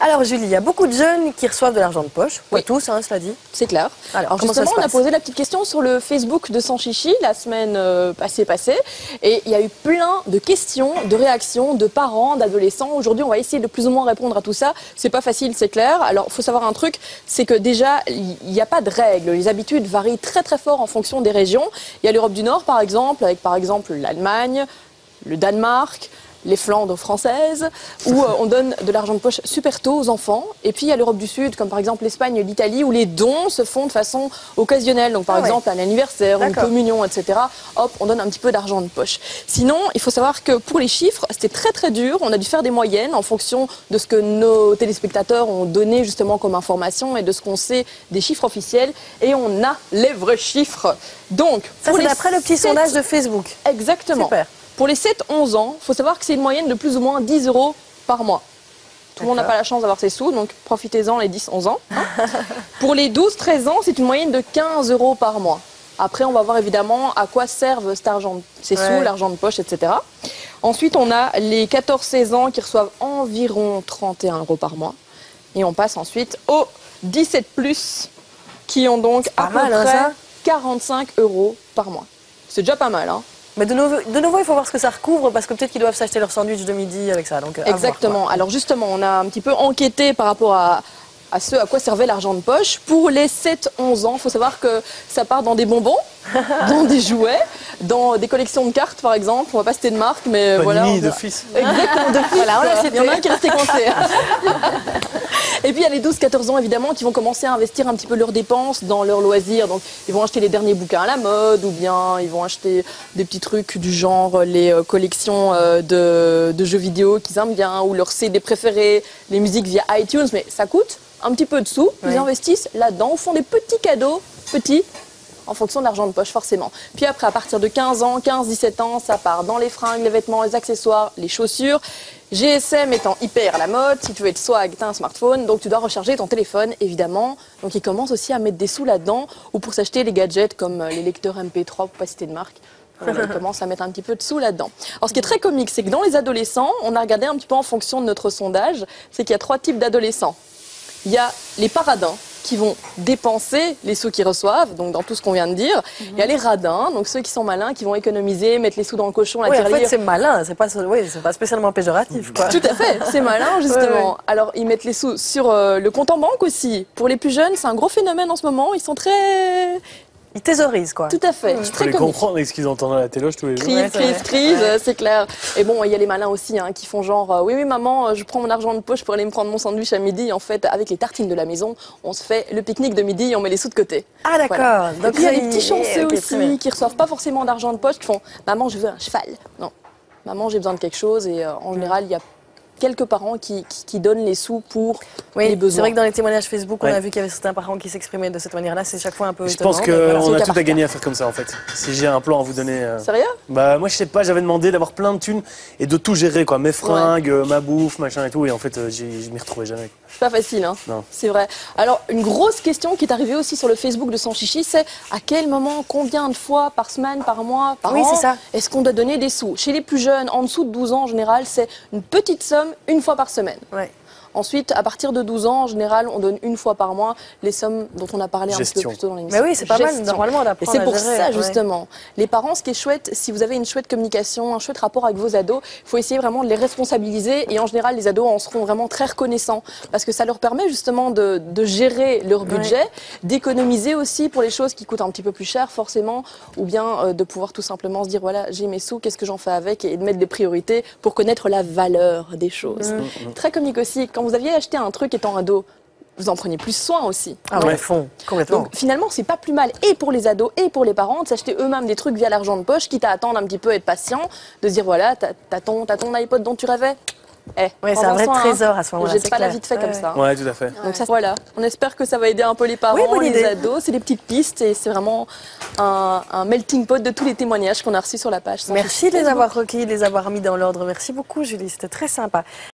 Alors Julie, il y a beaucoup de jeunes qui reçoivent de l'argent de poche, pas tous, hein, cela dit. C'est clair. Alors justement, on a posé la petite question sur le Facebook de Sans Chichi la semaine passée, et il y a eu plein de questions, de réactions de parents, d'adolescents. Aujourd'hui, on va essayer de plus ou moins répondre à tout ça. C'est pas facile, c'est clair. Alors, il faut savoir un truc, c'est que déjà, il n'y a pas de règles. Les habitudes varient très très fort en fonction des régions. Il y a l'Europe du Nord, par exemple, avec par exemple l'Allemagne, le Danemark, les Flandres françaises, où on donne de l'argent de poche super tôt aux enfants. Et puis il y a l'Europe du Sud, comme par exemple l'Espagne et l'Italie, où les dons se font de façon occasionnelle. Donc par exemple un anniversaire, une communion, etc. Hop, on donne un petit peu d'argent de poche. Sinon, il faut savoir que pour les chiffres, c'était très très dur. On a dû faire des moyennes en fonction de ce que nos téléspectateurs ont donné justement comme information et de ce qu'on sait des chiffres officiels. Et on a les vrais chiffres. Donc, ça c'est d'après le petit sondage de Facebook. Exactement. Super. Pour les 7-11 ans, il faut savoir que c'est une moyenne de plus ou moins 10 € par mois. Tout le monde n'a pas la chance d'avoir ces sous, donc profitez-en les 10-11 ans. Hein. Pour les 12-13 ans, c'est une moyenne de 15 € par mois. Après, on va voir évidemment à quoi servent cet argent, ces sous, l'argent de poche, etc. Ensuite, on a les 14-16 ans qui reçoivent environ 31 € par mois. Et on passe ensuite aux 17+, qui ont donc à peu près 45 € par mois. C'est déjà pas mal, hein. Mais de nouveau, il faut voir ce que ça recouvre, parce que peut-être qu'ils doivent s'acheter leur sandwich de midi avec ça. Donc, exactement. Alors justement, on a un petit peu enquêté par rapport à ce à quoi servait l'argent de poche. Pour les 7-11 ans, il faut savoir que ça part dans des bonbons, dans des jouets, dans des collections de cartes par exemple. On va pas citer de marque, mais voilà. De fils. Exactement, de fils. Voilà, on l'a cité. Il y en a un qui est resté coincé. Et puis il y a les 12-14 ans évidemment qui vont commencer à investir un petit peu leurs dépenses dans leurs loisirs. Donc ils vont acheter les derniers bouquins à la mode, ou bien ils vont acheter des petits trucs du genre les collections de jeux vidéo qu'ils aiment bien, ou leurs CD préférés, les musiques via iTunes, mais ça coûte un petit peu de sous. Ils investissent là-dedans, ou font des petits cadeaux, en fonction de l'argent de poche forcément. Puis après, à partir de 15 ans, 15-17 ans, ça part dans les fringues, les vêtements, les accessoires, les chaussures. GSM étant hyper à la mode, si tu veux être swag, tu as un smartphone, donc tu dois recharger ton téléphone, évidemment. Donc ils commencent aussi à mettre des sous là-dedans, ou pour s'acheter les gadgets comme les lecteurs MP3, pour pas citer de marque. Voilà, ils commencent à mettre un petit peu de sous là-dedans. Alors ce qui est très comique, c'est que dans les adolescents, on a regardé un petit peu en fonction de notre sondage, c'est qu'il y a 3 types d'adolescents. Il y a les paradins, qui vont dépenser les sous qu'ils reçoivent, donc dans tout ce qu'on vient de dire. Il y a les radins, donc ceux qui sont malins, qui vont économiser, mettre les sous dans le cochon, la tirelire. En fait, c'est malin, c'est pas spécialement péjoratif, quoi. Tout à fait, c'est malin, justement. Alors, ils mettent les sous sur le compte en banque aussi. Pour les plus jeunes, c'est un gros phénomène en ce moment. Ils sont très... Ils thésaurisent, quoi. Tout à fait. Je peux les comprendre avec ce qu'ils entendent à la téloche tous les jours. Crise, c'est clair. Et bon, il y a les malins aussi, hein, qui font genre, oui, maman, je prends mon argent de poche pour aller me prendre mon sandwich à midi. En fait, avec les tartines de la maison, on se fait le pique-nique de midi et on met les sous de côté. Ah, d'accord. Voilà. Donc, il y a les petits chanceux aussi, qui reçoivent pas forcément d'argent de poche, qui font, maman, je veux un cheval. Non, maman, j'ai besoin de quelque chose. Et en général, il y a quelques parents qui donnent les sous pour les besoins. C'est vrai que dans les témoignages Facebook, on a vu qu'il y avait certains parents qui s'exprimaient de cette manière-là. C'est chaque fois un peu étonnant. Je pense qu'on a tout à gagner à faire comme ça, en fait. Si j'ai un plan à vous donner... Sérieux? Bah moi, je sais pas, j'avais demandé d'avoir plein de thunes et de tout gérer, quoi. Mes fringues, ma bouffe, machin et tout. Et en fait, je m'y retrouvais jamais. C'est pas facile, hein. C'est vrai. Alors, une grosse question qui est arrivée aussi sur le Facebook de Sans Chichi, c'est à quel moment, combien de fois par semaine, par mois, par an, est-ce qu'on doit donner des sous? Chez les plus jeunes, en dessous de 12 ans, en général, c'est une petite somme, une fois par semaine. Ensuite, à partir de 12 ans, en général, on donne une fois par mois les sommes dont on a parlé un petit peu plus tôt dans l'émission. Mais oui, c'est pas mal, normalement, d'apprendre à gérer. Et c'est pour ça, justement. Les parents, ce qui est chouette, si vous avez une chouette communication, un chouette rapport avec vos ados, il faut essayer vraiment de les responsabiliser. Et en général, les ados en seront vraiment très reconnaissants. Parce que ça leur permet justement de gérer leur budget, d'économiser aussi pour les choses qui coûtent un petit peu plus cher, forcément, ou bien de pouvoir tout simplement se dire, voilà, j'ai mes sous, qu'est-ce que j'en fais avec, et de mettre des priorités pour connaître la valeur des choses. Très comique aussi. Quand vous aviez acheté un truc étant ado, vous en preniez plus soin aussi. Ah ouais, fond, complètement. Donc finalement, c'est pas plus mal, et pour les ados et pour les parents, de s'acheter eux-mêmes des trucs via l'argent de poche, quitte à attendre un petit peu, être patient, de se dire voilà, t'as ton iPod dont tu rêvais. Oui, c'est un vrai trésor à ce moment-là. Jette pas la vie de fait comme ça. Ouais, tout à fait. Donc ça, voilà. On espère que ça va aider un peu les parents, les ados. C'est des petites pistes et c'est vraiment un melting pot de tous les témoignages qu'on a reçus sur la page. Merci de les avoir recueillis, de les avoir mis dans l'ordre. Merci beaucoup, Julie. C'était très sympa.